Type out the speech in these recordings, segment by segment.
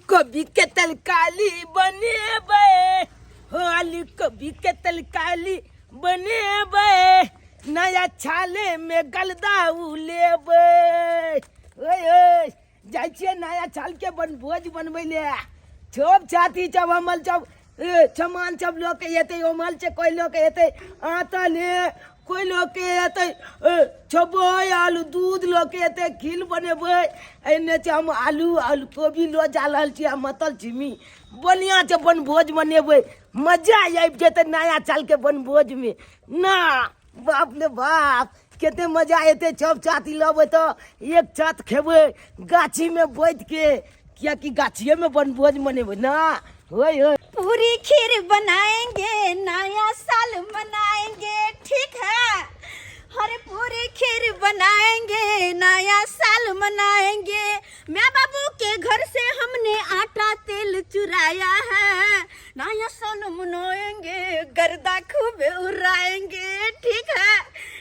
कभी के तलकाली बने बे हो आलू कभी के तलकाली बने बे नया छाले में गलदा उले बे ओए जाय छियै नया छाल के बनभोज बनबै ले छोप छाती जब हमल जब सामान सब लोग के एते ओमल से कोई लोग के एते आटा ले कोई लोग के एते छबई आलू दूध लोग के एते खील बनेबै एने से हम आलू आलू कोबी लो जा रहल छी मतल छिमी बढ़िया से बनभोज बनेबै मजा आबि जेतै नया साल के बनभोज में ना बाप रे बाप केते मजा एते सब साथी लबै तो एक साथ खेबै गाछी में बैठ के क्या कि गाछिए में बनभोज मनेबै ना होय होय पूरी खीर बनाएंगे नया साल मनाएंगे ठीक है। अरे पूरी खीर बनाएंगे नया साल मनाएंगे। मैं बाबू के घर से हमने आटा तेल चुराया है नया साल मनाएंगे गर्दा खूब उड़ाएंगे ठीक है।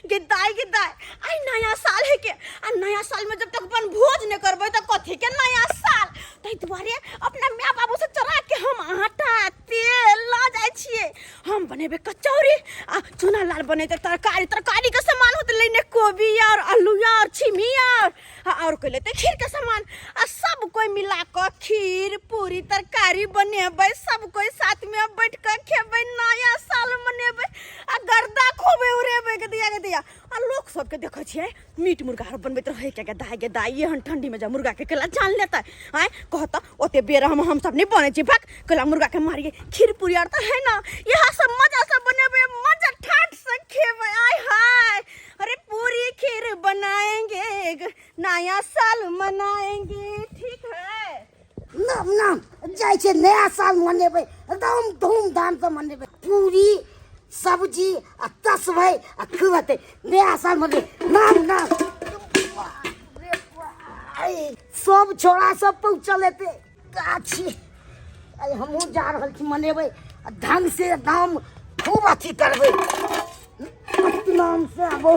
गिदाई गिदाई आई नया साल है के नया साल में जब तक अपन भोज न करबै तो कथी के नया साल तै दुआरे अपना माय बाबू से चोरा के हम आटा तेल ला जाय छियै। हम बनेबे कचौरी आ चूना लाल बनेते तरकारी के सामान होते लेने कोबी और आलू और छिमी और कोई लेते खीर के सामान आ सब कोई मिला के खीर पूरी तरकारी बनेबे सब कोई साथ में बैठ के खेबे नया साल मनेबे आ गर्दा खूब उड़ेबे के दिया आ लोग सब के देखै छियै मीट मुर्गा हर बनबैत रहे के दाई एहन ठंडी में जा मुर्गा के केला जान लेता है कहता ओते बेर हम सब नहीं बने छी भाग केला मुर्गा के मारिए खीर पूरी और तो है ना यह सब मजा से बनेबे मजा ठाट से खेबे आय हाय। अरे पूरी खीर बनाएंगे नया साल मनाएंगे ठीक है। नाम नाम जाय छे नया साल मनेबे एकदम धूमधाम से मनेबे पूरी सब्जी आ तसबै आ खुवते नया साल मने नाम नाम सब छोड़ा सब पहुँचल हेते गाछी आई हमहूँ जा रहल छी मनेबै ढंग से एकदम खूब अथी करबै नाम से आबो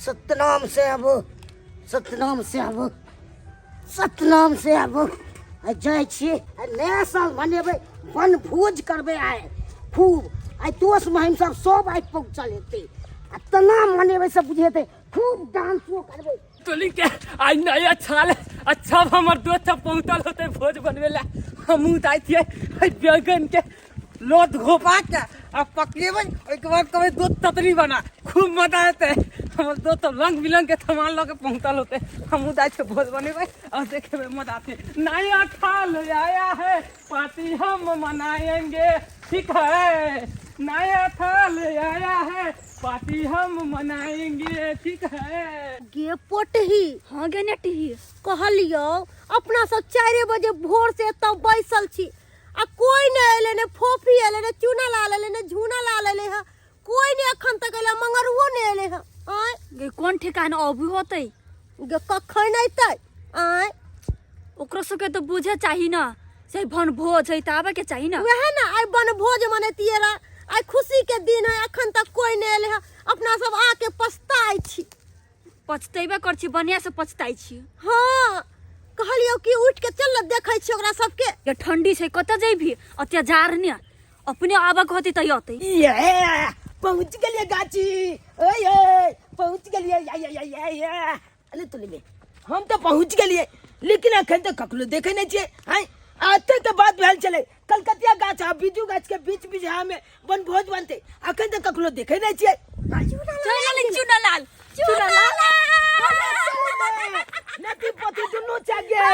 सतनाम से आबो सतनाम से आबो सतनाम से आबो जाय छियै नया साल मनेबै बनभोज करबै आइ खूब आई दोस्त महिम सब आई पहुँचल हेतै आ तना मनेबै सब बुझेतै खूब डांसो करबै टोली के आई नया साल अच्छा हमर दोस्त सब पहुंचल होते भोज बनवे ला हमहू जाय छियै बैगन के लोट घोपा के आ पकेबै ओइ के बाद कहबै दो ततरी बना खूब मजा आते हमर दोस्त सब रंग बिरंग के सामान लेके पहुंचल होते हमहू जाय छियै भोज बनेबै और देखेबै मजा आते नया साल आया है पार्टी हम मनाएंगे ठीक है। नया साल आया है पार्टी हम मनाएंगे ठीक है। गे पोटही हाँ गे नेटही कहलियो अपना सब 4 बजे भोर से तब बैसल छी आ कोई ने एले ने फोफी एले ने चूना लाल एले ने झूना लाल एले है कोई ने अखन तक एले मंगरुओ ने एले है आय गे कोन ठिकाना अबू होतै गे कखन अइतै आय ओकरो सबके तो बुझे चाही ना से बनभोज है त आबे के चाही ना वहे ना आइ बनभोज मनैतिएरा आई खुशी के दिन है अखन तक कोई ने एले है अपना सब आके पछताई छी पछतेबे कर छी बढ़िया से पछताई छी। हां कहलियो कि उठ के चल देखै छी ओकरा सबके ये ठंडी छै कत जइभी अत्याचार ने अपने आबक होती त यतै ये पहुंच गेलिए गाची ओए पहुंच गेलिए या अरे तुले में हम तो पहुंच गेलिए लेकिन अखन तक ककलो देखे नहीं छे हैं आते तो बात भेल चले कलकतिया गाछ आ बिजू गाछ के बीच बिजहा में बनभोज बनते अखन तक ककलो देखे नहीं छे चूना लाल नती पोती दुनु चाहिए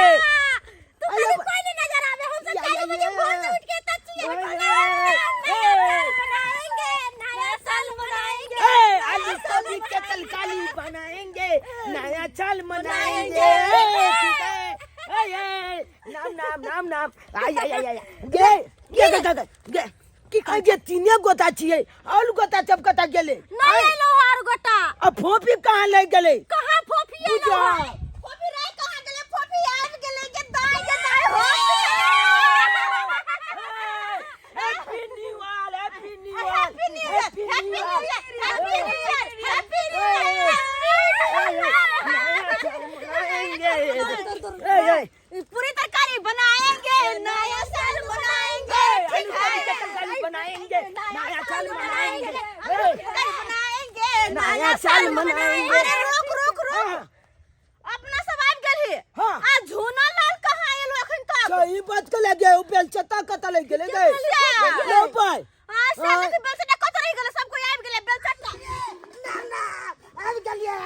तुम्हारे कोई नहीं नजर आवे हम सब 4 बजे भोर में उठ के तचिए बनाएंगे नया साल मनाएंगे आलू सब्जी के तलकाली बनाएंगे नया साल मनाएंगे ठीक है। नाम आय गे की कह गे तीने गोता छियै और गोता सब कता गेले नहीं लोहार गोटा अब फोफी कहां ले गेले कहां फोफी है फोफी रे कहां गेले फोफी आब गेले के दाई हो happy new year happy new year happy new year happy new year साल मनाएंगे। अरे रुक रुक रुक, हाँ। अपना सब आबि गेल ही। हाँ। आ झूना लाल कहाँ आयल अखन तक? सही बात के लगे उ बेलचता कत ले गेले गए लो पाई। हां साले के बेलचटा कत रहि गेल, सब कोई आबि गेल बेलचटा। ना ना आबि गेलियै।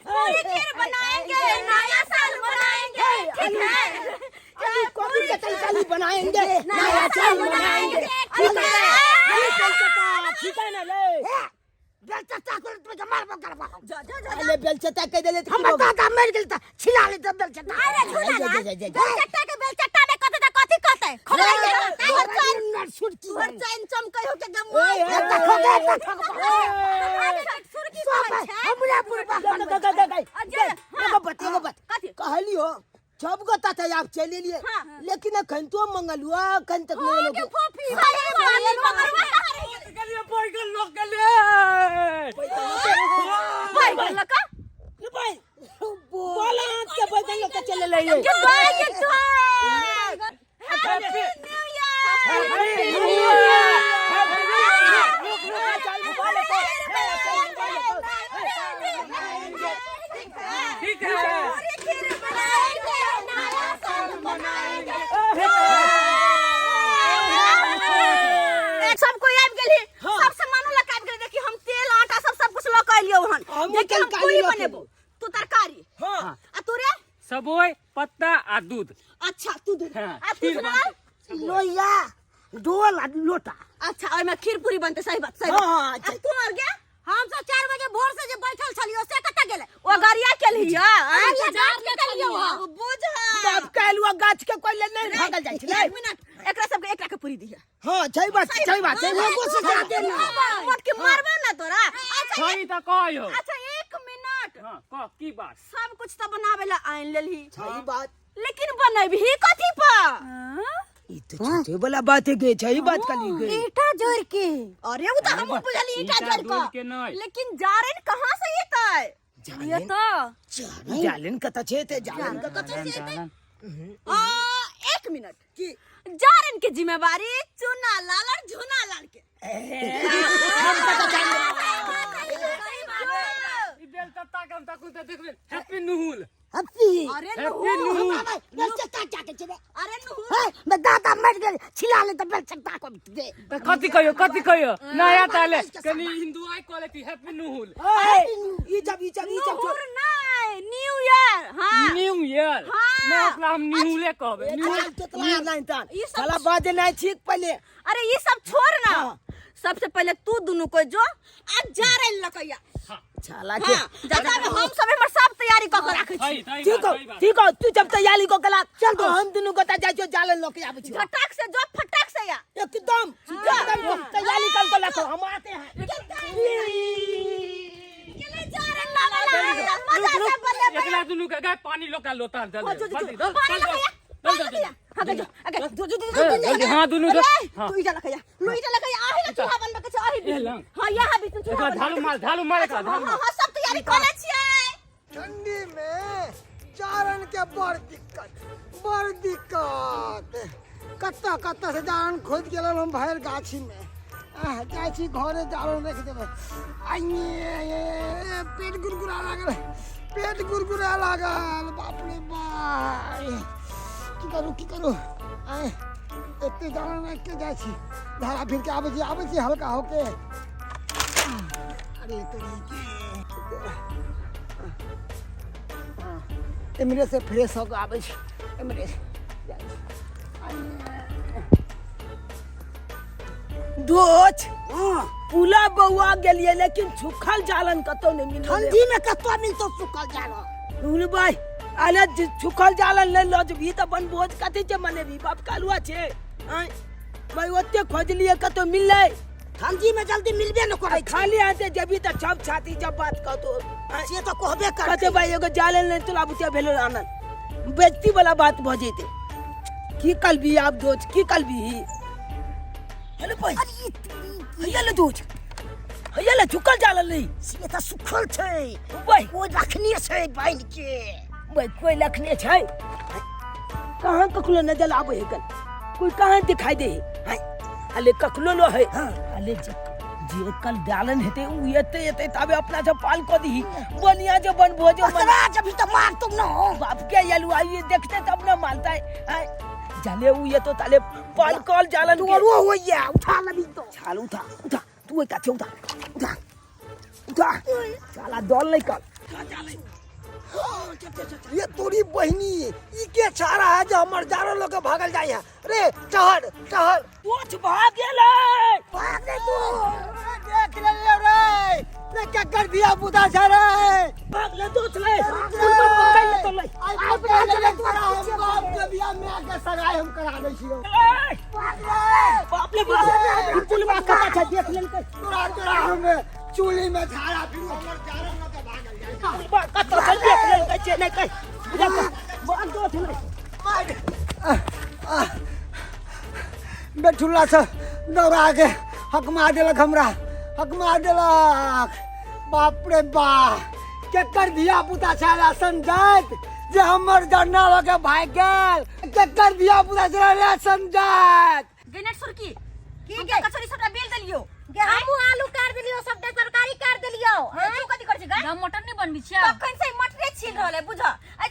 पूरी खीर बनाएंगे, नया साल मनाएंगे, ठीक है? कभी कतल बनाएंगे, नया साल मनाएंगे, ठीक है? ठीक है ना ले बेलचता को तुम मारबो करबो। जा जा जा। अरे बेलचता कह देले त हमर दादा मर गेल त छिला ले त बेलचता। अरे झूला ना, बेलचटा के बेलचटा में कते त कथि कहते? खोला के नर सुरकी हर चैन चमकै हो के गम। सुरकी कहै छै। हमरा पुरबा एगो बात कहली हो जब गता था आप चले लिए लेकिन अखन तो मंगलुआ अखन तक नहीं लोगे फोफी भाई मगरवा गलिया बैगन लोग गले भाई गल का ले भाई बोला के बैगन लोग चले ले ये के भाई के तो हैप्पी न्यू ईयर। ठीक है पूरी खीर बनाएंगे, नया साल मनाएंगे। सब कोई आबि गेली, सब सामान लग आबि गेली। देखी हम तेल आटा सब कुछ लग आइलियो हन। देखी हम पूरी बनेबो, तू तरकारी। हां आ तू रे सबोय पत्ता आ दूध। अच्छा तू दूध हाँ, आ तू खीर सुना। लोया डोल आ लोटा। अच्छा ओय में खीर पूरी बनते, सही बात सही हाँ, बात। हाँ, आ तू मर गया। हम सब 4 बजे भोर से जे बैठल छलियो से कत गेले? ओ गरिया के लिया अच्छा जात के लियो बुझ। तब कहलुआ गाछ के कोई ले नहीं भागल जाय छले। एक मिनट एकरा सब के एकरा के पूरी दिया। हां सही बात है एगो से खा देना। मत के मारबो ना तोरा। अच्छा सही त कहियो। अच्छा 1 मिनट, हां कह की बात? सब कुछ त बनावे ला आइन लेलही, सही बात लेकिन बनैबही कथि पर? ई तो छोटे वाला बात है गे सही बात कली गे ईटा जोड़ के। अरे वो तो हम बुझली ईटा ईटा जोड़ जोड़ के के, नहीं। लेकिन जारन कहां से येतै? ये तो जालन कता छेते जालन का कत से येतै? 1 मिनट की जारन के जिम्मेवारी चुना लाल और झुना लाल के। ई बेल तत्ता कम तकू त देखबे हैप्पी नुहुल। हप्पी अरे हैप्पी नुहुल। बेलचता जाके छे। अरे नु हे मैं दादा मर गेल छिला ले त बेलचता को दे। त कथि कहियो नया ताले कनी हिंदू आई कहले हैप्पी नुहुल। ई जब नुहुर नहीं, न्यू ईयर। हां न्यू ईयर मैं अपना हम न्यूले कहबे। कितना नहीं था ये सब- साला बाजे नहीं ठीक पहले अरे ये सब छोड़ ना। सबसे पहले तू दोनों को जो आज जारन लकैया। साला के हां दादा हम सब हमर सब तैयारी क के राखै छी। ठीक हो तू जब तैयारी को कला चल तो हम दोनों को जाय जो जालन लोग आबै छी झटाक से जो फटाक से या एकदम तैयारी कर को रखो हम आते हैं केले जारन लाला मजा से बने एकला दुनु के गाय पानी लोका लोता जल्दी पानी जल्दी लकैया आगे जो आगे जो जल्दी हां दुनु तू इटा लकैया लो इटा लकैया आही ना चूहा बनबे के छ आही। हां यहां भी तू चूहा एकला झालू मारे का झालू हां सब तैयारी कर ले छियै। ठंडी में चारण के बड़ दिक्कत कत्ता कत्ता से जारण खोद के लाल हम भैर गाछी में जाय छी घरे जारण रख देबे। आइए पेट गुरगुरा लागल बाप रे बाप की करू आए एते जारण रख के जाय छी धारा फिर के आबै छी हल्का होके। अरे तोरी इमरे से फ्रेश होकर आबै छी इमरे से दोच पुला बउआ गेलिए लेकिन सुखल जालन कतो नहीं मिलल ठंडी में कतो मिलतो सुखल जाला। नुल भाई अरे सुखल जालन ले लो भी तो बन भोज कते जे मने भी बाप कालुआ छे आय भाई ओते खोज लिए कतो मिलले ठंडी में जल्दी मिलबे न करे। खाली आते जबी तो छप छाती जब बात कहतो से तो कहबे कर कते भाई एगो जालन नहीं तुला बुतिया भेलो आनंद बेइज्जती वाला बात भजेते की कल भी आप दोच की कल भी हेलो भाई हयला दोच हयला झुकल जालन नहीं से तो सुखल छै भाई कोई रखनी छै बाइन के भाई कोई लखने छै कहां कखलो नजर आबे है कल कोई कहां दिखाई दे है अले कखलो लो है अले जे कल डालन हेते उ येते तबे अपना से पाल को दी बनिया जो बन भोजो मन आज अभी तो मार तुम ना हो बाप के यलु आई देखते तब ना मालता है जाले उ ये तो ताले पाल कॉल जालन तू रो हो या उठा लबी तो छाल उठा तू एक काथे उठा साला दौड़ नहीं कर ये तोरी बहनी ई के चारा है जो हमर जारो लोग के भागल जाई है रे टहर कुछ भाग गेले भाग दे तू देख ले रे ले क्या कर दिया बुदा जा रे भाग ले दोस्त ले पकड़ ले तो ले आई पे ले तोरा हम बाप के बियाह में आके सगाई हम करा दे छियो बाप ले बाप पुल में कटा था देख ले तोरा हम चूल्ही में झाड़ा फिर हमर जारो लोग के भागल जाई कटा चल देख ले कैसे नहीं कह बुझा बाग दो ले बेठुल्ला से दौड़ा के हक मार देलक हमरा हक मार देलक बाप रे बाप के कर दिया पुता छाला समझत जे हमर जन्ना लगे भाग गेल के कर दिया पुता छाला समझत गनेट सुरकी की के कचौरी सबटा बेल देलियो हमहु आलू काट देलियो सबटा तरकारी काट देलियो तू कथि कर छी गा मटन नहीं बनबी छिया तखन से मटरे छील रहले बुझ आ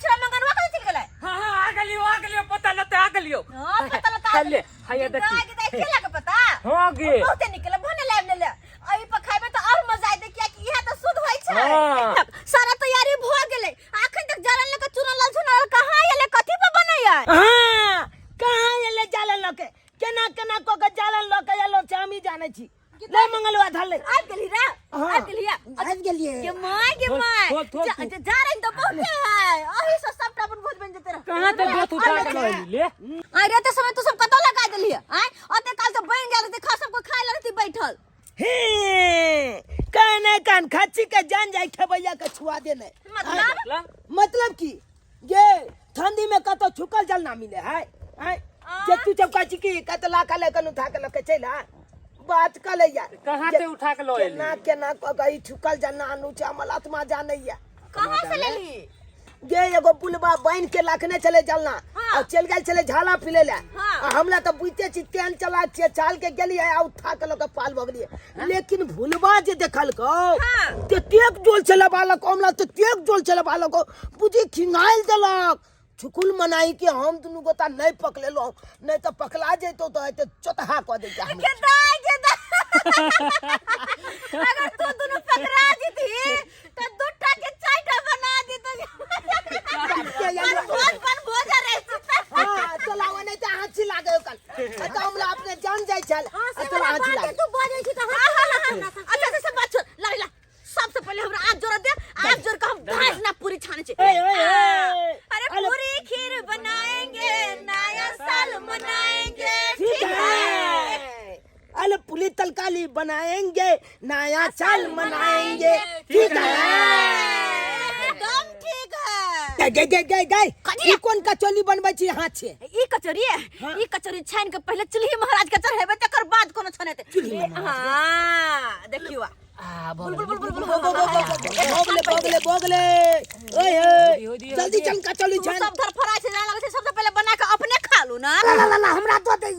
छोरा मंगनवा कथि छील गेलै हां आ गलियो पता लता आ गलियो हां पता लता ले हाय देखी आगे देख के लगे पता हां गे बहुते निकले भने लाइव ले आई पर खाइबे त और मजा आइ दे कि इहा त शुद्ध होय छै हाँ। सारा तैयारी भ गेलै अखन तक जरल लके चुनल चुनल कहां एले कथि पे बनैया हां कहां एले जालन लके केना को के जालन लके एलो चामी जाने छी ले मंगलवा धर ले आ गेली रे आ गेलिया आज गेलिए के माय जा रही तो बहुते है अही से सबटा अपन भोज बन जेते कहां तक बात उठा के ले आई रहते समय तू सब कतो लगा देलिए आय ओते काल से बन गेल ते खा सबको खाइ रहती बैठल हे कान खाची के जान जाई ठबैया के छुआ देने मतलब की ये ठंडी में कतो छुकल जल ना मिले है जे तू जब काची की कतला का लेकन उठा के लके चला बात कर ले यार कहां से उठा के लो ना केना को गई छुकल जन्ना अनु चामल आत्मा जानैया कहां से लेली गे एगो पुलबा बन के लखने चले जलना और चल गेल चले झाला पिले ले हमला तो बुझते छी तेन चला छिए चाल के गेली है उठा के लोग पाल भगली लेकिन भुलबा जे देखल को ते तेक जोल चले बालक हमला तो तेक जोल चले बालक बुझी खिंगाइल देलक छुकुल मनाई के हम दुनु गोता नहीं पकले लो नहीं तो पकला जेतो तो एते चोतहा क दे हम अगर तू दोनों पकड़ा जीती तो दुटा के चाटा बना दी तो भोज रहे हां चलावा नहीं तो हाथ लागे कल तो हमला अपने जान जाय चल चल हाथ लागे तू बोले छी तो अच्छा से बात छोड़ ला सबसे पहले हमरा आज जोर दे आज जोर का हम घास ना पूरी छाने छे अरे पूरी खीर बनाएंगे नया साल मनाएंगे ठीक है अरे पुली तलकाली बनाएंगे नया साल मनाएंगे ठीक है एकदम ठीक है गई ई कोन कचौली बनबै छी हाथ से ई कचौरी छान के पहले चुल्ही महाराज के चढ़ेबे तकर बाद कोनो छनेते हां देखियो बोगले ओए जल्दी चल कचौली छान सब धर फराई से जाने लगे सबसे पहले बना के अपने खा लू ना ला हमरा दो दे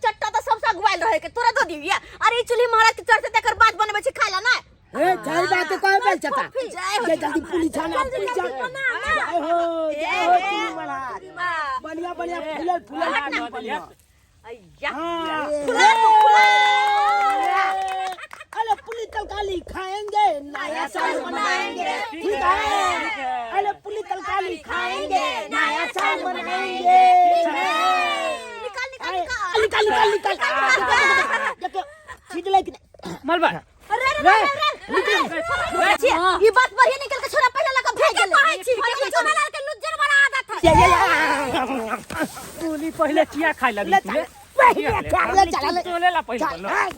चट्टा तो सबसे अगवाइल रहे के तोरा दो दिया अरे चुल्ही महाराज के चढ़ते तकर बाद बनबे छी खाइला ना ए जाई बात कोई बेल चता जे जल्दी पुली छाना पुली छाना जय हो चुल्ही महाराज बढ़िया फूलल बढ़िया अय्या अरे पुली तलकाली खाएंगे नया साल मनाएंगे ठीक है अरे पुली तलकाली खाएंगे नया साल मनाएंगे निकाल देखो सीध लेके मलबा अरे ये बात बढ़िया निकल के छोरा पहले लगा भेज ले ये छोरा लाल के लुज्जर बना आदत है पुली पहले किया खाइ लगी तोले ला पहले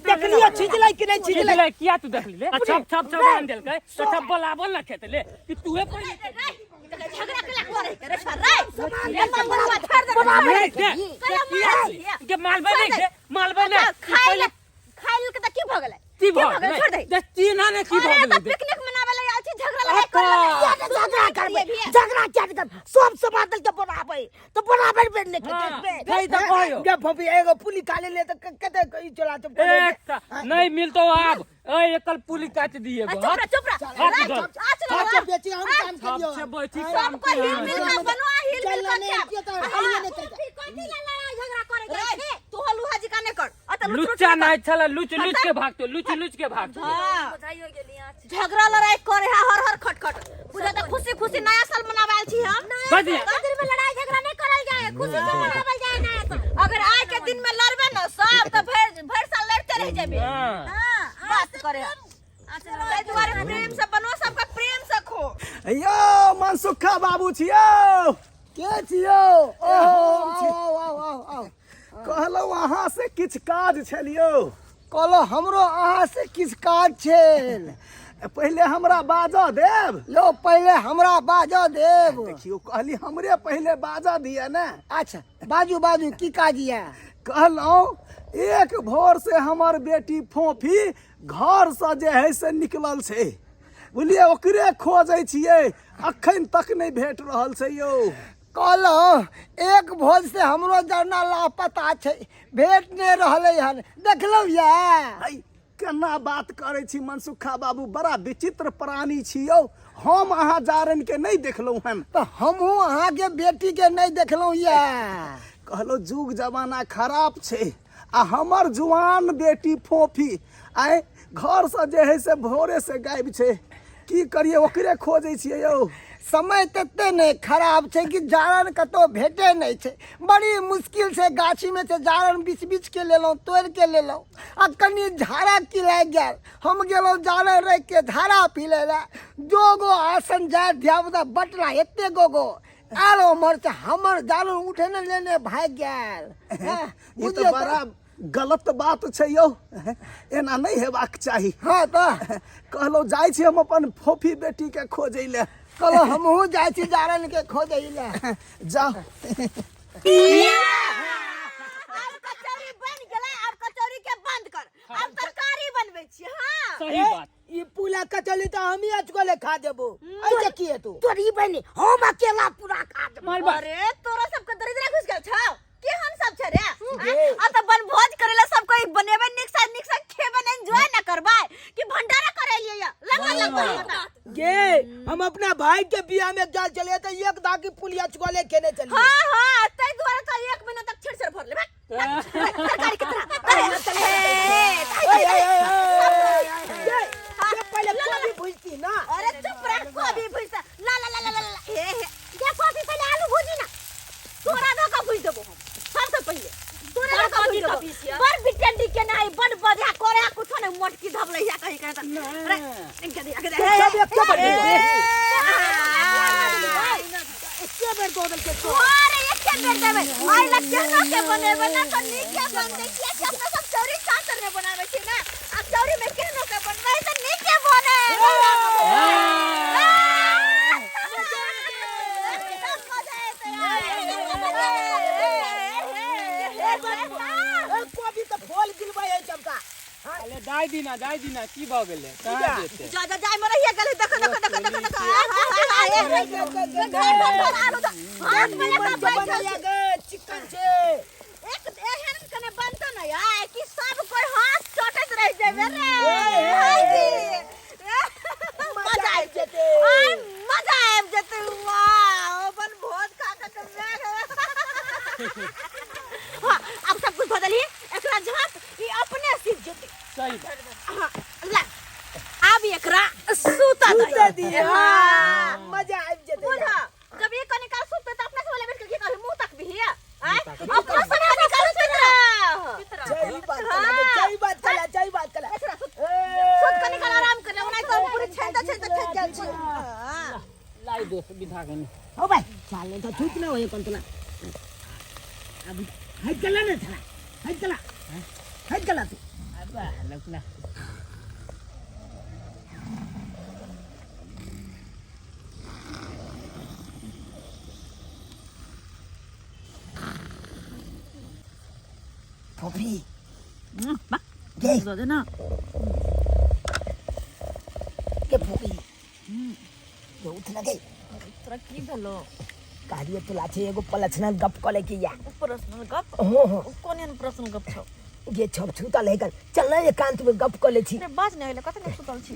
देख लियो छिजलै कि नहीं छिजलै किया तू देख ले छप बन देल के तो सब बोलाबल न खेत ले कि तूए पहले झगड़ा के लग करे रे सर रे मालबा छोड़ दे के मालबा नहीं खाइल के त की भ गेलै की भ गेलै दे तीन आने की भ गेलै पिकनिक मनावे ले आल छी झगड़ा लगा कर झगड़ा क्या कर सब से बादल के बनाबे तो बराबर बैठने के हाँ, में नहीं तो कहियो। क्या फपी एगो पुली काले ले तो कहते कोई चला तो एक नहीं मिलतो अब ए एकल पुली काट दिए गो चुप रह, चुप रह। हाथ इधर। अच्छा बेची हम काम करियो सबसे बैठी काम सबको हिल किया मिल के बनवा, हिल मिल चलना नहीं के किया तो हाँ, हलिए नहीं करता। फिर कोई दिला लड़ाई झगड़ा करे के तू हलुहा जी का नहीं कर अत लुच्चा नहीं छला लुच लुच के भागतो लुच के भागतो हां झगड़ा लड़ाई करे है हर हर खटखट पूरा तो खुशी खुशी नया साल मनावल छी हम बजिया। दिन में लड़ाई झगड़ा नहीं करल जाए, खुशी से मनावल जाए नया साल। अगर आज के दिन में लड़बे ना सब तो भर साल लड़ते रह जेबे। हाँ। हां बात करे ताहि दुआरे प्रेम से बनो, सबका प्रेम से खो। यो मनसुखा बाबू छियो के छियो ओहो कहलो अहाँ से किछ काज छलियो कहलो हमरो अहाँ से किछ काज छल पहले हमरा बाजा देब लो पहले हमरा बाजा देब देखियो कहली हमरे पहले बाजा दिया ना अच्छा बाजू बाजू की काज या कहलो एक भोर से हमर बेटी फोफी घर से जे है से निकलल छे बुझलिए ओकरे खोजै छियै अखन तक नहीं भेट रहल छै यौ कहलो एक भोज से हमरो जरना लापता छै भेट नहीं रहले हन देखलौ या केना बात करै छी मनसुखा बाबू बड़ा विचित्र प्राणी छियौ हम अहाँ जारन के नहीं देखलौ हन तो हमहू अहाँ के बेटी के नहीं देखलौ या कहलो जुग जमाना खराब छै आ हमर जुआन बेटी फोफी आइ घर से जे है से भोरे से गायब छै की करिए ओकरे खोजै छियै यौ समय तते नहीं खराब छै कि जारन कतो भेटे नहीं छै बड़ी मुश्किल से गाछी में से जारन बीच बीच के लेलौ तोड़ के लेलौ आ कनी झाड़ा की लाग गेल हम गेलौ जारन रख के झाड़ा पी लेला जोगो आसन जा ध्यावता बटला एते गोगो आरो मर से हमर जारन उठे न लेने भाग गेल ये तो बड़ा गलत बात छै यौ एना नहीं हेबाक चाही हाँ तो कहलो जाइ छी हम अपन फोफी बेटी के खोजै ले कहलो हमहू जाइ छी जारन के खोजै ले जाओ अब कचौरी बन गेलै, अब कचौरी के बंद कर, अब तरकारी बनबै छी। हां सही बात ये पुला कचली तो हम ही अचकोले खा देबो ऐसे किए तू तोरी बनी हम अकेला पूरा खा देब अरे तोरा सबके दरिद्र घुस गेल छौ केहन सब छै रे आ त बन भोज करेला सब कोई बनेबे निक से खेबे न एंजॉय न करबै कि भंडारा करे लिए या लगा गे हम अपना भाई के बियाह में जा चले तो एक दागी पुलिया चकोले खेने चले हां हां तै द्वारा त 1 महीना तक छेड़ भर ले तरकारी के ये पहले कोबी भूजती ना अरे चुप रह, कोबी भुज ला ला ला ला ला हे ये कोबी पहले आलू भुजी ना तोरा दो का भुज देबो हम सबसे पहले तोरा दो का भुज देबो बड़ बिटंडी के नहीं बड़ बजा करे कुछ ने मोटकी धबले या कहीं करे त अरे इनके दे सब एक के बन इसके बेर दो दल के अरे एक के बेर देबे आई लग केना के बनेबे ना तो नीके बन दे के अपना सब चौरी चांतर ने बनावे छी ना आ चौरी में केनो के बनबै त नीके बने कोबी तो फूल गिलबा है चमका अरे दाई दीना की भ गेले कहां जेते जा जा जाय मरहिया गेले देखो हाथ में लेके बैठ चिकन छे एक एहन कने बनतो न यार कि सब कोई हाथ चटत रह जाबे रे हाजी मजा आ जेते मजा आ जेते वाह अपन भोज खा के हां अब सब कुछ बदली एकरा झाप ई अपने सीख जेते सही बात ला अब एकरा सूता दी हां मजा आ जेते बुझा जब ये कने का सूते त अपने से वाले बैठ के कहल मुंह तक भी है अपना से निकाल चित्र सही बात कला सूत कने का आराम कर ले नहीं तो पूरी छेद गेल छी लाई दोस्त विधा गनी हो भाई चाले तो ठीक ना होए कंतला अब हट गला ना छला हट गला तू अब लकला फोफी दे दो ना के फोफी जो उठ लगे तोरा की भेलो कार्य तो लाछे एगो पर्सनल गप कले के या पर्सनल गप हो हो कोन एहन पर्सनल गप छ ये छप छूता लेकर चल ना एकांत में गप कले छी अरे बाज नहीं कत ने सुतल छी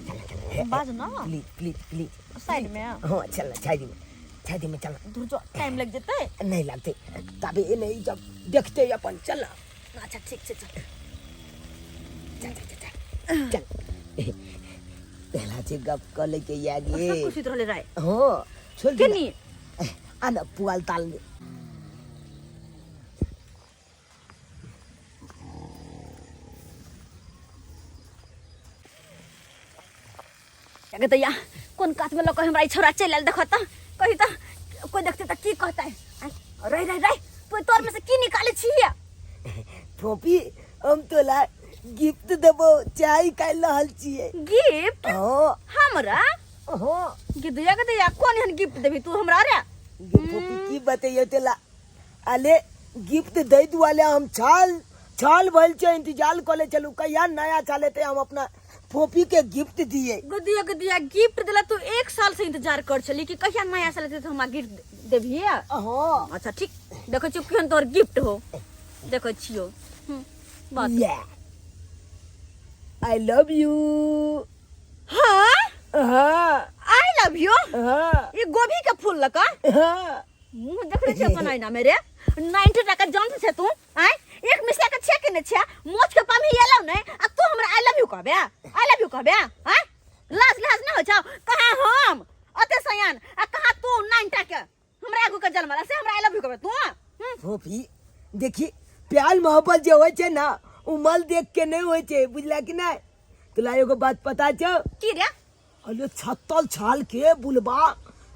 बाज ना प्लीज प्लीज प्लीज साइड में हां चल छादी में चल दूर जो टाइम लग जते नहीं लगते तबे ये नहीं जब देखते अपन चल अच्छा ठीक छै चल चल पहला जे गप कले के या गे खुशी रहले राय हो छोड़ केनी आना पुआल ताल में क्या कहते या कौन कात में लको हमरा छोरा चल आल देखो त कहि त कोई देखते त की कहता है रे तू तोर में से की निकाले छिया फोपी हम तोला गिफ्ट देबो चाय काल रहल छिए गिफ्ट हां हमरा हां गिदिया कहते या कौन एहन गिफ्ट देबी तू हमरा रे फोपी की बताइए तोला अले गिफ्ट दे दू वाले हम छाल भइल छे इंतजार करे चलू कहिया नया चाले ते हम अपना फोपी के गिफ्ट दिए गदिया गिफ्ट दिला तू 1 साल से इंतजार कर चली कि कहिया नया साल ते हमरा गिफ्ट देबी हां अच्छा ठीक देखो छी केहन तोर गिफ्ट हो देखो छियो बात आई लव यू हां हां आई लव यू हां ये गोभी का फूल लका हां मुंह देख रहे छे अपन आईना मेरे 90 टका जान छे तू आय एक मिसिया के छे के ने छे मोछ के पामी येलो नै आ तू हमरा आई लव यू कहबे हां लाज न हो जाओ कहां हम अते सयान आ कहां तू 9 टका हमरा आगु के जन्मला से हमरा आई लव यू कहबे तू फोपी देखी प्यार मोहब्बत जो होय छे ना उमल देख के नहीं होय छे बुझला कि नहीं तुला एगो बात पता छे की रे अरे 76 साल के बुलबा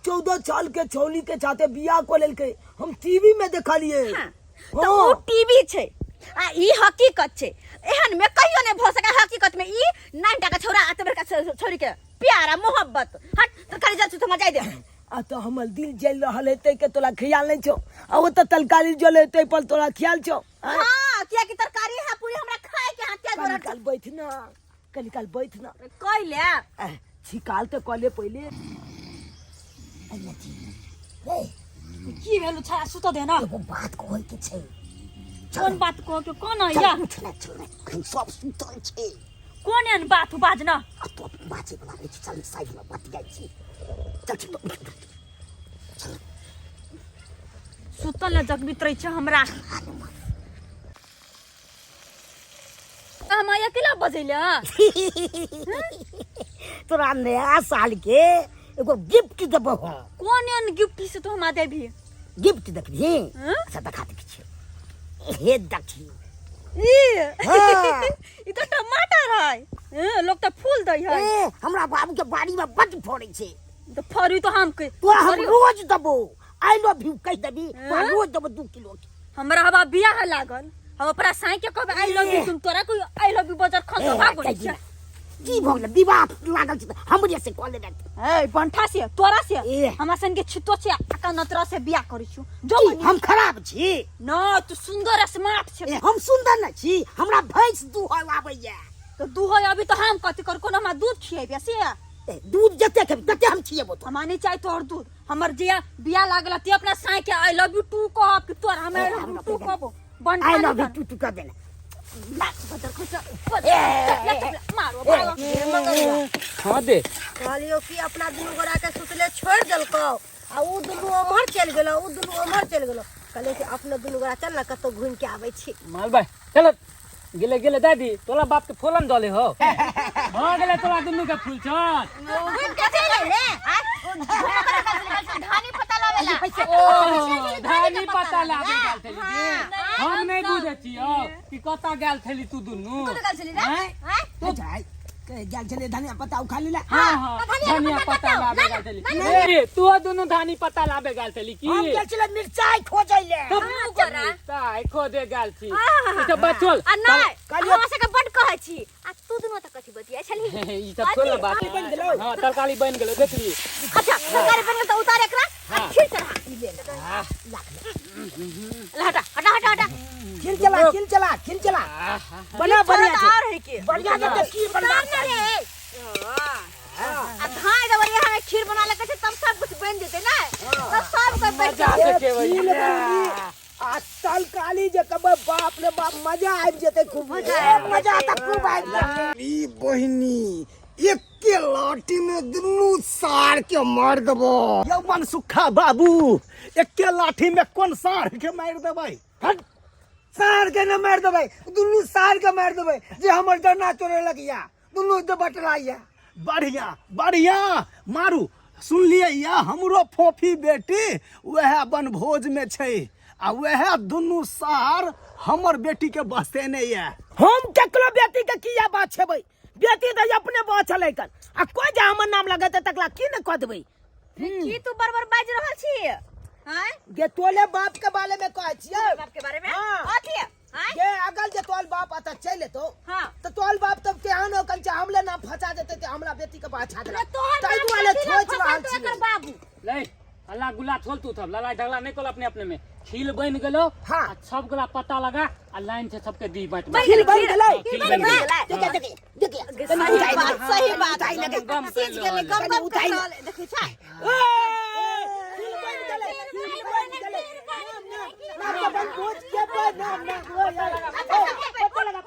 14 साल के छौली के साथे बियाह को लेलके हम टीवी में देखा लिए हां तो वो टीवी छे आ ई हकीकत छे एहन में कहियो ने भ सके हकीकत में ई 9 टका छोरा अते बड़का छोरी के प्यारा मोहब्बत हट तरकारी जल तू मजा दे आ तो हमर दिल जल रहल है ते के तोला ख्याल नहीं छो आ वो तो तलकारी जले ते पर तोला ख्याल छो हां किया की तरकारी है पूरी हमरा खाए के हाथ कल कल बैठ ना कह ले छिकाल तो कले पहले की भेलु छा सुत दे ना एगो बात कहै के छै कौन बात को के कौन है या उठना चल हम सब सुतल छै कौन एन बात बाज ना आ तो बाजे बना ले चल साइड में बात जाय छी चल सुतल जग बितरै छ हमरा हम अकेला बजैले तोरा नया साल के एगो गिफ्ट देबो कौन एन गिफ्ट से तो हम देबी गिफ्ट देखबी अच्छा दिखा दे छै हे देखी ई तो टमाटर है लोग तो फूल दै है ए हमरा बाबू के बाड़ी में बड फड़ै छै तो फरी तो हम के तो हम रोज देबो आई लव यू कह देबी रोज देबो 2 किलो हमरा हवा बियाह लागल हम अपना साई के कहबे आई लव यू तुम तोरा कोई आई लव यू बजर खन तो भाग गई छै की भगले विवाह लागल छै हमरे से कॉल दे ए बंठा से तोरा से ए। हमरा सन के छितो से आका नतरा से बियाह करै छु जो हम खराब छी न तू सुंदर स्मार्ट छे ए हम सुंदर न छी हमरा भैंस दूह आबैया तो दूहो अभी तो हम कथि कर कोनो हमरा दूध खिएबे से ए दूध जते खेबी तते हम खिएबो तो हमानी चाहे तोर दूध हमर जे बियाह लागल ते अपना साई के आई लव यू टू कह कि तोर हम आई लव यू टू कहबो बंठा आई लव यू टू कर देना लाख बदर खुश मारो हाँ दे कहलियो कि अपना दुनू गोरा के सुतले छोड़ देलको आ उ दुनू अमर चल गेलो कहले कि अपना दुनू गोरा चल ना कतो घूम के आबै छी माल भाई चल गेले दादी तोला बाप के फूलन दले हो हाँ गेले तोला दुनू के फूल छन घूम के चले ले धानी पता लावेला ओ धानी पता लागे गेल थली हम नहीं बुझे छियो कि कता गेल थली तू दुनू तो जाय के गेल चले धनिया पत्ता उखा लेला हां धनिया पता लागे गेल थली ए तू दुनू धानी पता लागे गेल थली की हम गेल चले मिर्चाई खोजैले ताई खोदे गेल छी ई तो बचल आ नहीं हमरा से के बड कहै छी आ तू दुनू त कथि बतिया छली ई सब खोल बात बन गेलो हां तरकारी बन गेलो देखली अच्छा सरकारी बन गेल त उतार एकरा आ खीर चढ़ा ई ले हटा खिल चला बना बढ़िया और है के बढ़िया से खीर बनवा रे आ धाय दवरिया हमें खीर बना ले के तब सब कुछ बन जेते ना तब सब कोई बैठ मजा से बाप रे बाप मजा आ जेते खूब मजा आता खूब आ ई बहिनी एके लाठी में दुनू सार के मार देबो। यौ मनसुखा बाबू एके लाठी में कौन सार के मार देबै? हट सार के न मार देबै, दुनू सार के मार देबै जे हमर डंडा तोड़े लगिया दुनू तो बटलाइया। बढ़िया बढ़िया मारू। सुनलिए या हमरो फोफी बेटी वह बनभोज में छै आ वह दुनू सार हमर बेटी के बसते नहीं है। हम केकरो बेटी के किया बात छेबै? बेटी त अपने बचलै कन आ कोई जे हमर नाम लगेते तकला की न क देबै? की तू बरबर बाज रहल छी? हां गे तोले बाप के बारे में कहै छियै? बाप के बारे में हाँ। अथी हां गे अगल जे तोल बाप आता चले तो हाँ। तो तोल बाप तब केहन हो कन से हमले नाम फंसा देते ते हमरा बेटी के बात छा देला तोहर ताई नाम दुआले कथी छोच नाम रहल फंसा छी। एकर बाबू ले हल्ला गुल्ला छोड़ तू तब लड़ाई झगड़ा नहीं कर अपने अपने में। खील बन गेलो हाँ। आ सब गोला पता लगा आ लाइन से सबके दी बांट खील बन गेलै खील बन गेलै। देखिए सही बात उठाई लगे गम कर सीज गेलै गम गम उठाई कर रहल देखै छै खील बन गेलै खील बन गेलै ना के बन पूछ के बन ना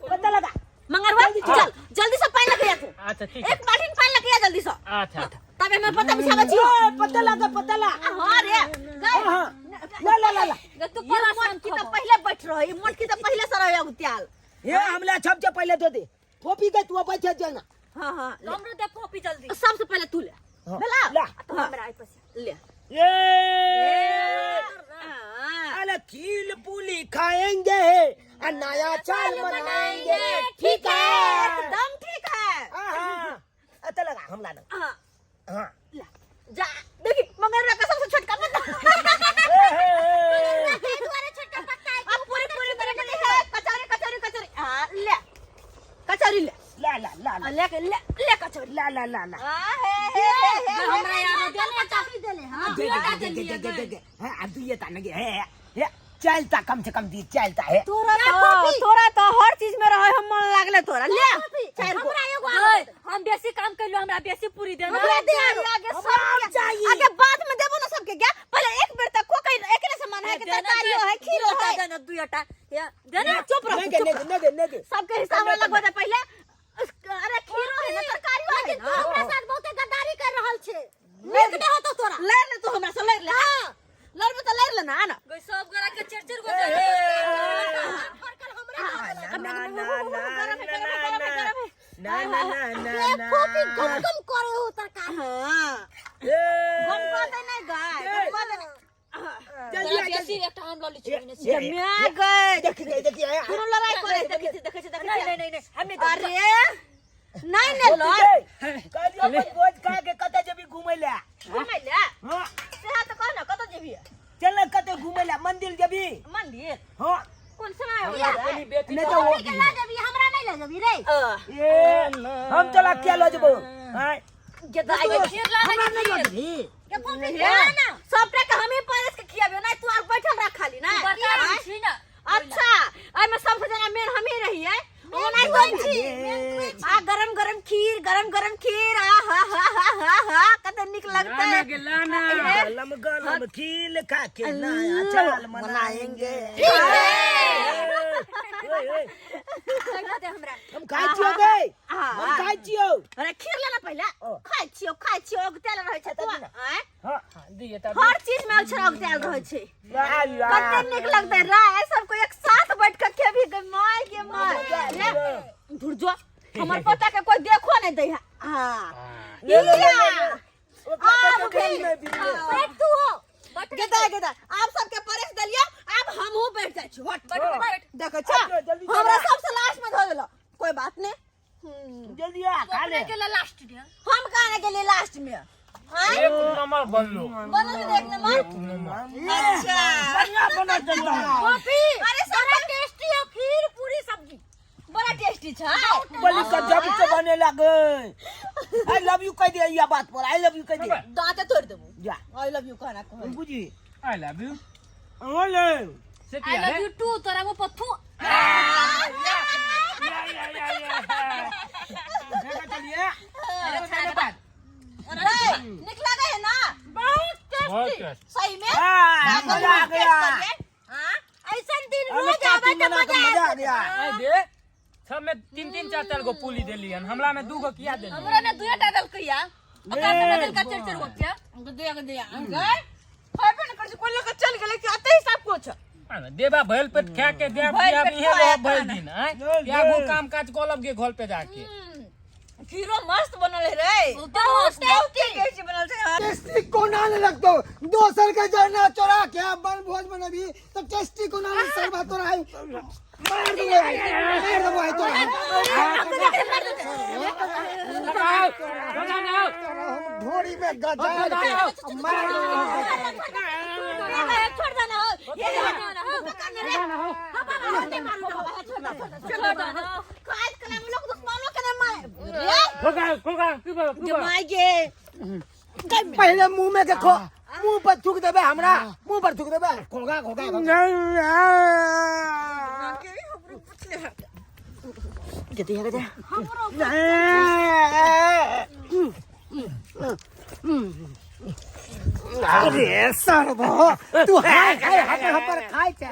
पता लगा मंगरवा चल जल्दी से पानी लेके आ तू। अच्छा ठीक एक बाल्टी पानी लेके आ जल्दी से अच्छा अच्छा तबे मैं पता बिछावा छी। पता लगा हां रे गई हां ला तू पर मोट की त पहले बैठ रही मोट की त पहले से रहे उत्याल। ये हमला छप से पहले दे दे फोपी के तू बैठ जाना। हां हां हमरो दे फोपी जल्दी। सबसे पहले तू ले हाँ, बेला ला। तू हमरा आई पसे ले ये हां अरे खील पूली खाएंगे और नया चाल बनाएंगे ठीक है एकदम ठीक है। हाँ अच्छा लगा हमला ना हां हाँ ला जा देखी मंगरवा का सबसे छोटका पत्ता तुम्हारे छोटा पत्ता है अब पूरी पूरी तरह से है कचौरी हां ले कचौरी ले ला ले कचौरी ला हे हमरा यार देने चाबी देले हां दे हाँ अब ये ताने के है चलता कम से कम दी चलता है तोरा तो हर चीज में रहे हम मन लागले तोरा ले चार गो हमरा एगो हम बेसी काम कइलो हमरा बेसी पूरी देना। हमरा दे आगे सब चाहिए। आगे बाद में देबो ना सबके क्या पहले एक बेर तक को कहीं एकरे से मन है कि तरकारियो है खीरो है देना दुईटा या देना चुप रहो नहीं दे सबके हिसाब में लगवा दे पहले अरे खीरो है ना तरकारियो है ना हमरा साथ बहुते गद्दारी कर रहल छे। नीक नहीं होतो तोरा। ले ले तू हमरा से ले ले हां लड़ में तो ले ले ना गई सब गोरा के चरचर गो दे। ना फोपी गम गम करे हो तरकारी। हां हम कहते नहीं गाय जल्दी बेसी एकटा हम लली छी ने। मैं गए देखिए दोनों लड़ाई करे देखे नहीं हम नहीं अरे नहीं ने लड़ कलियो बोझ खा के कते जेबी घुमै ले घुमै ले हां से हाथ कह ना कत जेबी चल कते घुमै ले मंदिर जेबी मंदिर हां कौन समय हो अपनी बेटी नहीं तो वो ला देबी हमरा नहीं ले जेबी रे। ये हम तोला क्या लो जबो हां के तो आगे खीर ला नहीं के फोपी है ना सब के हम ही परस के खियाबे ना तू आर बैठल रख खाली ना बता छी ना। अच्छा आई में सब जना मेन हम ही रही है ओ नहीं कोन छी आ गरम गरम खीर आ हा कते निक लगता लाना है के लाना गलम गलम खील खा के नया चाल मनाएंगे दे हमरा हम खाई छियो गए हाँ। हम खाई छियो अरे खीर लेना पहले खाई छियो तेल रहे छै तो हां दिए त हर चीज में अक्षर तेल रहे छै वाह कते निक लगता है राय सबको एक साथ बैठ के खेबी के माय के माय धुर जो हमर पता के कोई देखो नहीं दे हां बैठ तू हो गेदा आप सबके परेश दलियो अब हमहू बैठ जाय छी हट बैठ। देखो छ जल्दी हमरा सबसे लास्ट में धो देलो कोई बात नहीं जल्दी आ खा ले के लास्ट डे हम खाने के लिए लास्ट में एक नंबर बनलो बनो देखने में अच्छा बढ़िया बना देता कॉफी अरे सारा टेस्टी है खीर पूरी सब्जी बड़ा टेस्टी छ बलि का जब से बने लगे आई लव यू कह दे या बात पर आई लव यू कह दे दांत तोड़ देबो जा आई लव यू कहना कह बुझी आई लव यू ओले से आई क्या लव है यू टू तोरा वो पथू चलिए अरे निक लगे है ना बहुत बहुत टेस्टी टेस्ट। सही में मजा आ गया हां ऐसा दिन रोज आवे गो पुली देली हन, हमरा में 2 गो किया देली? हमरा ने 2 टा दल कहिया ओकरा से बदल का 4 गो क्या दे गए फाइबर न कर कोल्ला का चल गेले कि अते हिसाब को छ देबा भइल पेट खा के देब दिया इहे रह भइल दिन हैं क्या गो काम काज कोलब के घर पे जाके खीरो मस्त बनल है रे बहुत टेस्टी बनल है टेस्टी कोना ने लगतो दोसर के जरना चोरा के बन भोज बनबी तो टेस्टी कोना ने सरबा तोरा है मार दो भाई तो घोड़ी में गजा मार छोड़ देना ये ना हो चलो ना काज कला में लोग दुश्मनों के नाम खोगा जमाएगे पहले मुंह में देखो मुंह पर थूक देबे हमरा मुंह पर थूक देबे खोगा जदी है गजा अरे सरबो तू हाय हमर खाय छे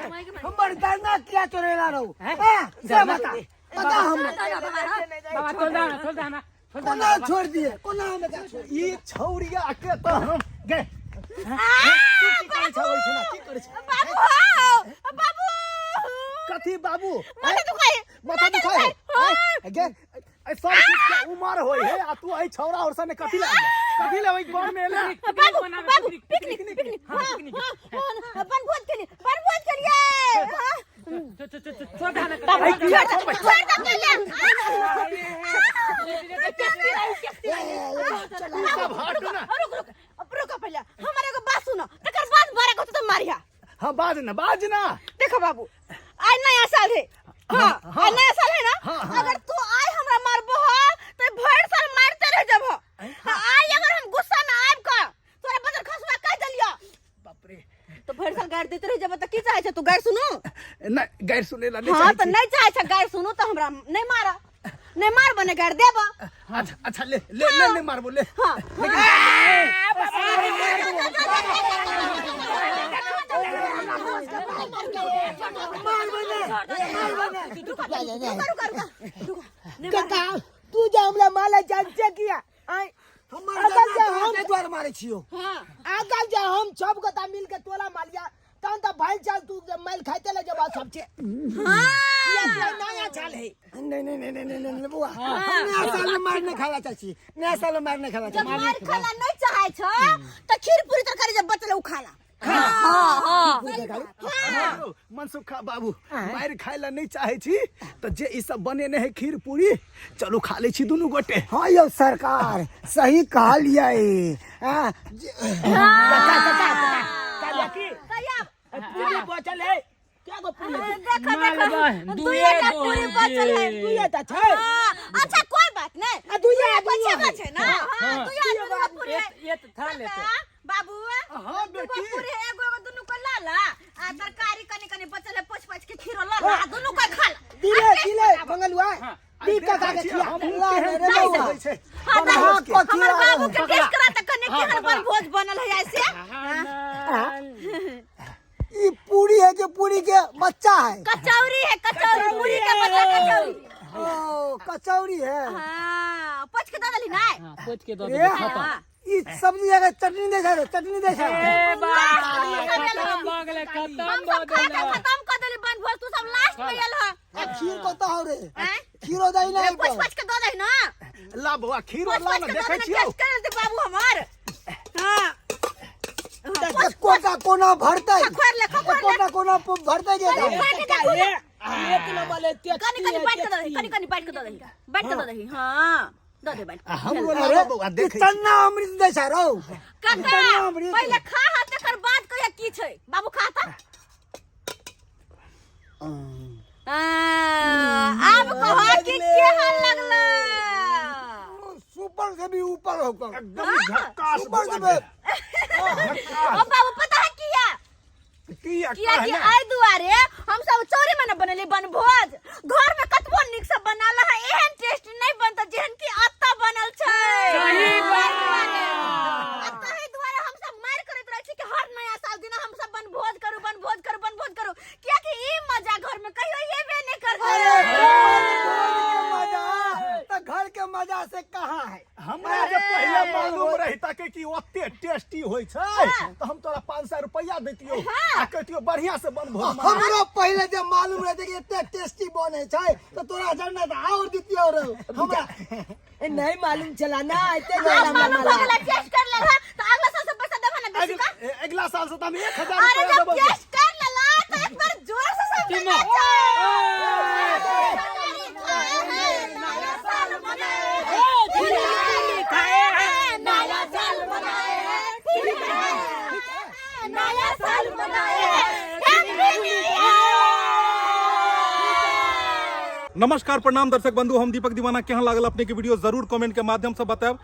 हमर गन्ना क्या चोरेला रहू से बता हम बाबा खोल दाना कोना छोड़ दिए कोना में क्या छोड़ ई छौरिया के तो हम गे की करे छ बाबू कथी बाबू माथा दुखाए गे ऐ सब चीज के उमर होय है आ तू ऐ छौरा और सने कथी ले घर में ले बाबू पिकनिक बनभोज के लिए छोड़ दाना रुको पहले हमारे को बात सुनो तकर बाद बारे को तो मारिया हां बाज ना देखो बाबू आज नया साल है आज नया साल है ना अगर तू आज हमरा मारबो तो भर साल मारते रह जब आज अगर हम गुस्सा में आब का तोरा बदल खसवा कह दलिया बाप रे तो भर साल गाड़ देते रह जब त की चाहे छ तू गाड़ सुनो न गैर सुनेला नहीं हां तो नहीं चाहे छ गाड़ सुनो तो हमरा नहीं मार बने गाड़ देबा अच्छा ले मारबो ले हां काका तू जा हमरा माला जानते किया आई अगर जे हम द्वार मारे छियो अगर जे हम सब गोटा मिल के तोला मालिया तन त भाई चल तू माल खाइते ले जब सब छे हां नया चाल है नहीं बुआ हम नया साल में मारने खाला चाची नया साल में मारने खाला जब मार खाला नहीं चाहे छ त खीर पूरी तरकारी जब बचले उ खाला मनसुखा बाबू मार खाइला नहीं चाहे छी तो जे ई सब बनेने है खीर पूरी चलो खा ले छी दुनु गोटे हां यो सरकार सही कहा लिया हां पूरी बोतल है क्या गो पूरी देखो दुइटा पूरी बचल है दुइटा छै अच्छा कोई बात नहीं दुइटा बचे छै ना हां दुइटा पूरी ये तो था लेते बाबू हां बेटी पूरी एगो दुनु को लाला आ तरकारी कनी बचल है पोछ के खीरो लाला दुनु को खाला दिले मंगलुआ दी का के खिया ला रे छै हमर बाबू के टेस्ट करा त कने केहन पर भोज बनल है ऐसे ई पूरी है जो पूरी के बच्चा है कचौरी है पूरी के बच्चा कचौरी ओ कचौरी है हां पोछ के दली ना पोछ के दो खाता ई सब्जी जगह चटनी दे छै ए बा खत्म हो गेले खत्म कर देली बन भोज तू सब लास्ट में आयल है खीर को तो रे खीरो दई ना पोछ के दो दही ना ला बुआ खीर ला ना देखे छियो कर दे बाबू हमार हां कोना भरते खखोर ले कोना भरते जे एक नंबर ले कनी बाइट के दो दही हां दो दे बाइट हम बोला बुआ देखे चन्ना अमृत दे छै रो काका पहले खा हाथ तकर बाद कहिया की छै बाबू खा ता अब कहो कि केहन लगला सुपर से भी ऊपर होकर एकदम झक्कास सुपर से ओ बाबू पता है किया किया कि आइ दुआरे हम सब चोरी में न बनेली बनभोज घर में कतबो निक से बनाला है एहन टेस्ट नहीं बनता जेहन की अत्ता बनल छै सही बात अत्ता ही दुआरे हम सब मार करत रह छी कि हर नया साल दिन हम सब बनभोज करू किया कि ई मजा घर में कहियो हेबे नहीं कर मजा मजा से कहाँ है? हमरा जे पहले मालूम रहता कि ओते टेस्टी होय छै तो हम तोरा 500 रुपया देतियो आ कहतियो बढ़िया से बन भोज मना। हमरो पहले जब मालूम रहते कि इतने टेस्टी बने छै तो तोरा जन्नत और दितियो रे। हमरा नहीं मालूम चला ना इतने मालूम पड़ गेला टेस्ट कर ले तो अगला साल से पैसा देबा ना बेसी का। अगला साल से हम 1000 अरे रुपया जब देबो। टेस्ट कर लेला तो एक बार जोर से सब कितना? नया साल मनाए नया साल मनाए नया साल मनाए हैप्पी न्यू ईयर। नमस्कार प्रणाम दर्शक बंधु, हम दीपक दीवाना। केहन लागल अपने के वीडियो जरूर कमेंट के माध्यम से बताएब।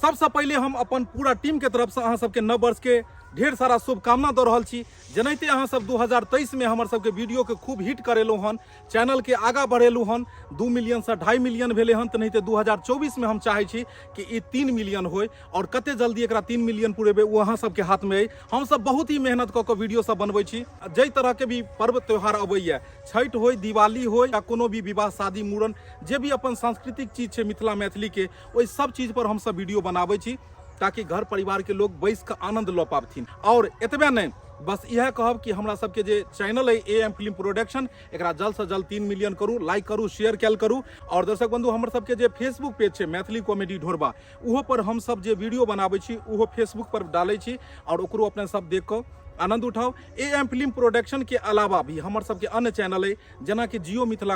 सबसे पहले हम अपन पूरा टीम के तरफ से अहाँ सबके नव वर्ष के ढेर सारा शुभकामना दे रहल छी। जनैते अहाँ सब 2023 में हमर सबके वीडियो के खूब हिट करेलहुँ हन, चैनल के आगा बढ़ेलहुँ हन, 2 मिलियन से 2.5 मिलियन भेले हन। तो नहीं 2024 में हम चाहे छी कि ई 3 मिलियन होय और कते जल्दी एकरा 3 मिलियन पुरेबे वो अहाँ सबके हाथ में है। हम सब बहुत ही मेहनत कऽ के वीडियो सब बनबै छी। जै तरह के भी पर्व त्योहार अबैया, छठ होय, दिवाली होय या कोनो भी विवाह शादी मूड़न, जे भी अपन सांस्कृतिक चीज छै मिथिला मैथिली के, ओहि सब चीज पर हम सब वीडियो बनाबै छी ताकि घर परिवार के लोग बैस के आनंद लऽ पाबथिन। और एतबे नहीं, बस यह कहब कि हमरा सबके जे चैनल है AM फिल्म प्रोडक्शन, एकरा जल्द से जल्द 3 मिलियन करू, लाइक करू, शेयर कैल करू। और दर्शक बंधु, हमर सबके जे फेसबुक पेज छै मैथिली कॉमेडी ढोरबा, उहो पर हम सब जे वीडियो बनाबै छी उहो फेसबुक पर डालै छी और ओकरो अपने सब देख कऽ आनंद उठाओ। AM फिल्म प्रोडक्शन के अलावा भी हमर सबके अन्य चैनल है, जेना कि Jiyo Mithila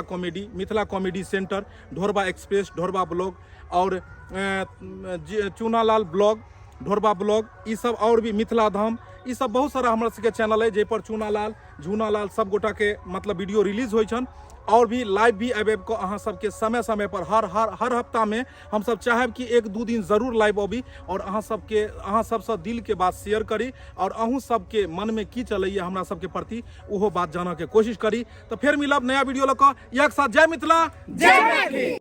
comedy centre, Dhorba express, Dhorba blog और चूनालाल ब्लॉग, ढोरबा ब्लॉग, ई सब और भी मिथिला धाम, ई सब बहुत सारा हमर सबके चैनल है जे पर झूनालाल सब गोटा के मतलब वीडियो रिलीज होइ छन। और भी लाइव भी आबि को अहाँ सबके समय समय पर हर हफ्ता में हम सब चाहब कि 1-2 दिन जरूर लाइव अबी और अहाँ सबसे दिल के बात शेयर करी और अहूँ सबके मन में की चलैया हमरा सबके प्रति उहो बात जाना के कोशिश करी। तो फिर मिलब नया वीडियो लऽ कऽ। एक साथ जय मिथिला, जय मैथिली।